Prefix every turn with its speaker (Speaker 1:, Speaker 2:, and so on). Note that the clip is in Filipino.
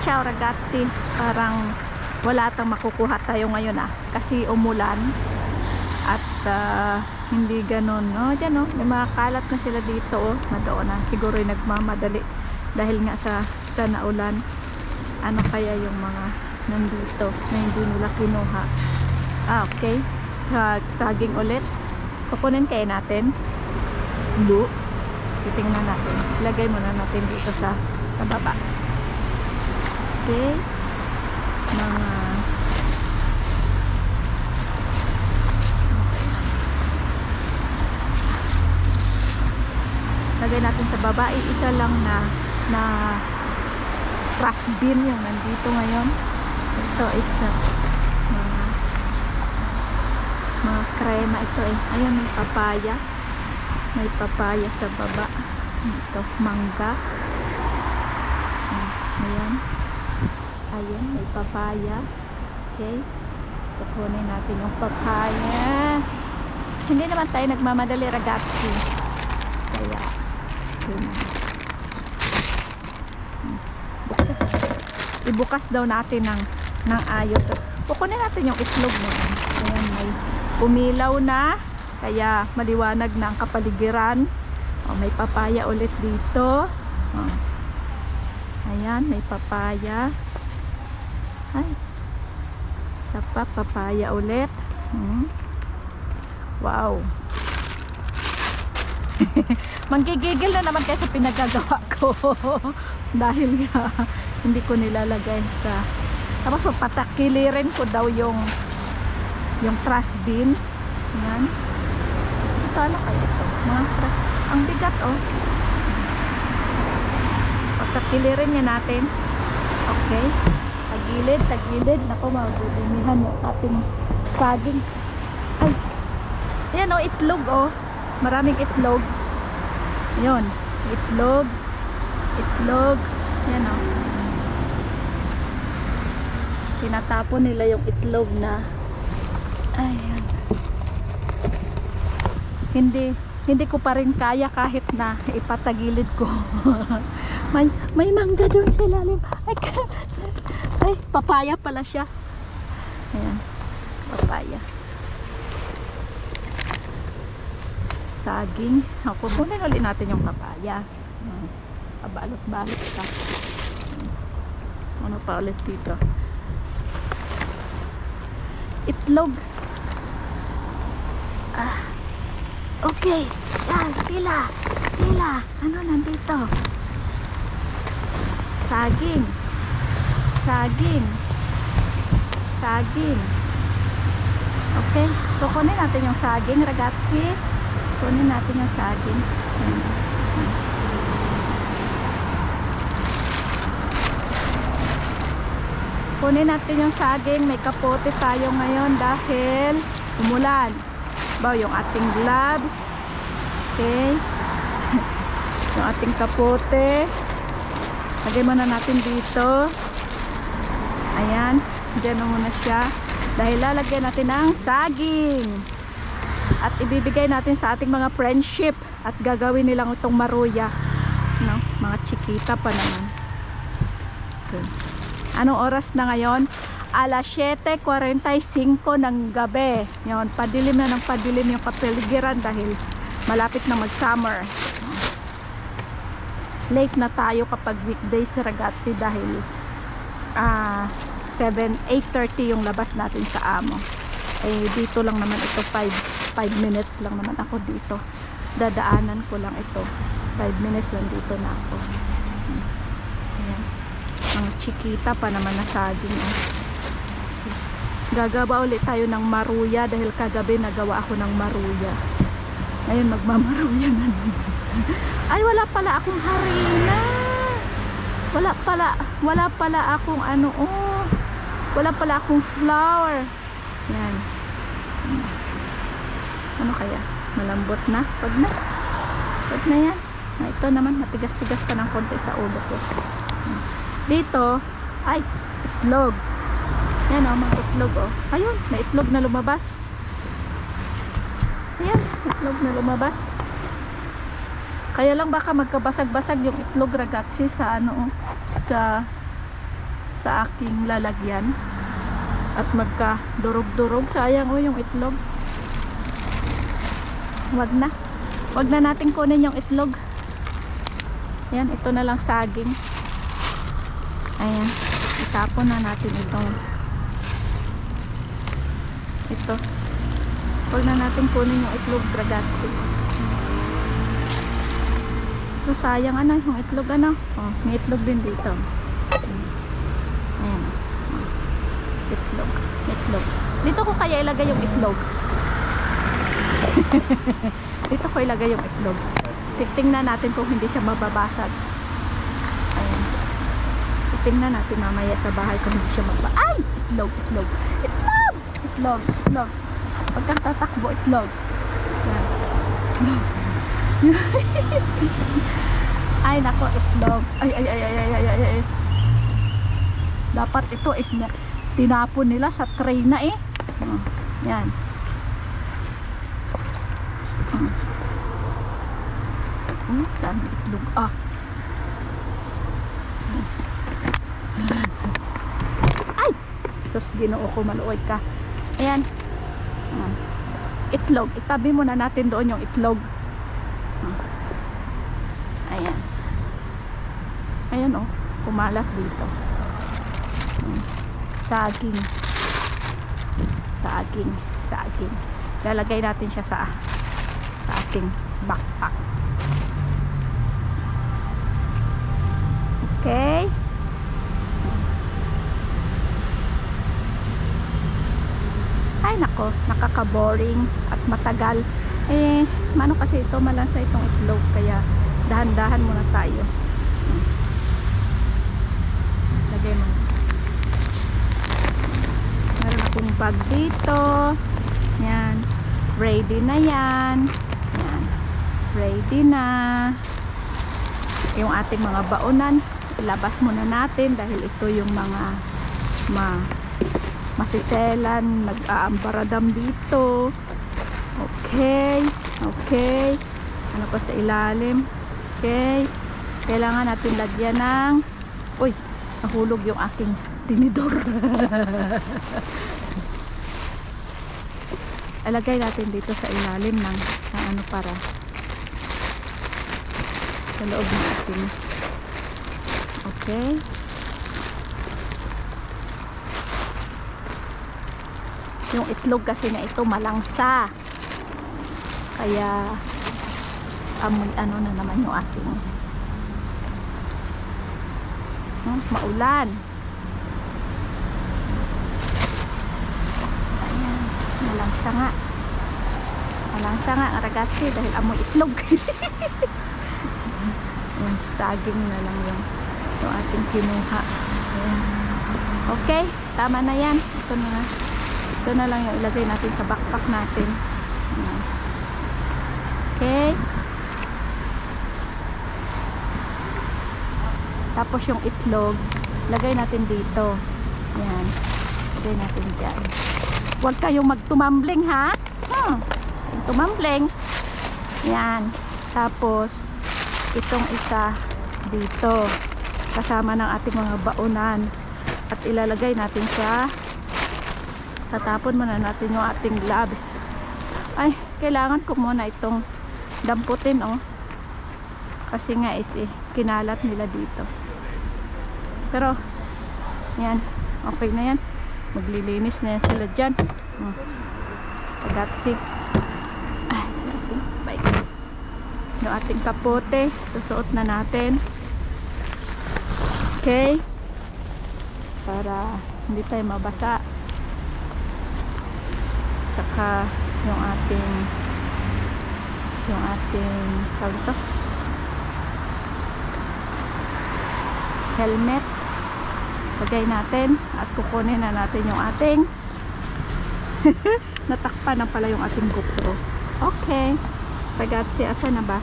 Speaker 1: ciao ragazzi. Parang wala tang makukuha tayo ngayon kasi umulan at hindi ganon. Dyan may mga kalat na sila dito nadoon na. Siguro yung nagmamadali dahil nga sa naulan. Ano kaya yung mga nandito na hindi nila kinuha? Okay, saging ulit. Kukunin kaya natin. Titingnan natin. Ilagay muna natin dito sa baba. Okay. Mga lagay natin sa baba. Isa lang na trash bin yung nandito ngayon. Ito is mga krema ito Ayun, may papaya sa baba. Ito, mangga. Ayan, may papaya. Okay, kukunin natin yung papaya. Hindi naman tayo nagmamadali ragazzi, kaya ibukas daw natin ng ayos. Kukunin natin yung itlog mo. Ayan, may umilaw na, kaya maliwanag na ang kapaligiran. May papaya ulit dito. Ayan, may papaya. Ay, papaya ulit. Wow. Manggigigil na naman kayo sa pinagagawa ko. Dahil hindi ko nilalagay sa, tapos patakilirin ko daw yung trash bin. Ayan. Ito, ano kaya ito? Mga trash. Ang bigat patakilirin niya natin. Okay. Tagilid. Naku, mabubumihan yung ating saging. Ay, ayan itlog maraming itlog. Ayun, itlog. Ayan tinatapon nila yung itlog na. Ayan. Hindi ko pa rin kaya kahit na ipatagilid ko. may mangga doon sa ilalim. Ay, papaya pala siya. Ayan, papaya. Saging. Kukunin ulit natin yung papaya. Pabalot-balot ka. Ano pa ulit dito? Itlog. Okay. Yan, pila. Ano nandito? Saging. Okay. So, kunin natin yung saging, ragazzi. Kunin natin yung saging. Kunin natin yung saging. May kapote tayo ngayon dahil umulan. Yung ating gloves. Okay. Yung ating kapote. Lagay muna natin dito. Ayan. Diyan na muna siya. Dahil lalagyan natin ng saging. At ibibigay natin sa ating mga friendship. At gagawin nilang itong maruya. Mga chikita pa naman. Okay. Anong oras na ngayon? Alas 7:45 ng gabi. Yun, padilim na ng padilim yung kapaligiran dahil malapit na mag-summer. Late na tayo kapag weekdays ragazzi dahil 8:30 yung labas natin sa amo. Dito lang naman ito 5 minutes lang naman ako dito. Dadaanan ko lang ito. 5 minutes lang dito na ako. Ayan. Ang chikita pa naman na saging. Gagawa ulit tayo ng maruya dahil kagabi nagawa ako ng maruya. Ngayon magmamaruya na naman. Ay, wala pala akong harina. Wala pala akong wala pala akong flour. Yan. Ano kaya? Malambot na? Pag na yan. Ito naman, matigas-tigas pa ng konti sa ulo ko. Dito, ay, itlog. Yan mga itlog Ayun, may itlog na lumabas. Ayan, itlog na lumabas. Kaya lang baka magkabasag-basag yung itlog ragazzi sa sa aking lalagyan at magka durog-durog. Sayang oh yung itlog. Wag na natin kunin yung itlog. Ayan, ito na lang saging. Ayan, itapon na natin itong ito. Wag na natin kunin yung itlog, ragazzi. Ito sayang ano, yung itlog ano. Oh, may itlog din dito. Ayan. Itlog. Dito ko kaya ilagay yung itlog. Dito ko ilagay yung itlog. Tingnan natin kung hindi siya mababasag. Ayan. Tingnan natin mamaya sa bahay kung hindi siya mababasag. Ay! Itlog. Huwag kang tatakbo, itlog. Ayan. Ay nako, itlog. Ay. Dapat ito is tinapon nila sa tray na eh. Yan. Dami itlog. Ay! Sus, Ginoo ko, maluoy ka. Ayan. Itlog. Itabi muna natin doon yung itlog. Ayan. Ayan oh, kumalat dito. Saging. Lalagay natin siya sa ating backpack. Okay. Ay nako, nakaka-boring at matagal. Mano kasi ito, malansa itong itlog, kaya dahan-dahan muna tayo. Lagay mo. Meron akong bag dito. Yan. Ready na yan. Yan. Ready na. Yung ating mga baonan, ilabas muna natin dahil ito yung mga masiselan, nag-aambaradam dito. Okay. Ano pa sa ilalim? Okay. Kailangan natin lagyan ng nahulog yung aking tinidor. Ilagay natin dito sa ilalim ng ano para sa loob ng ating. Okay. Yung itlog kasi na ito malangsa. Kaya amoy ano na naman yung ating maulan. Ayan, malangsa nga ang ragazzi dahil amoy itlog. Saging na lang yung ating kinuha. Ayan. Okay, tama na yan. Ito na lang yung ilagay natin sa backpack natin. Ayan. Okay. Tapos yung itlog, lagay natin dito. Ayan. Lagay natin dyan. Huwag kayong magtumambling ha. Tumambling. Ayan. Tapos, itong isa dito. Kasama ng ating mga baonan. At ilalagay natin siya. Tatapon muna natin yung ating gloves. Ay, kailangan ko muna itong damputin kasi nga kinalat nila dito. Pero yan, okay na yan. Maglilinis na yan sila dyan. Ragazzi. Yung ating kapote, susuot na natin. Okay, para hindi tayo mabasa. Tsaka yung ating tawag ito, helmet, lagay natin at kukunin na natin yung ating natakpan na pala yung ating GoPro. Okay, ragazzi, asa na ba?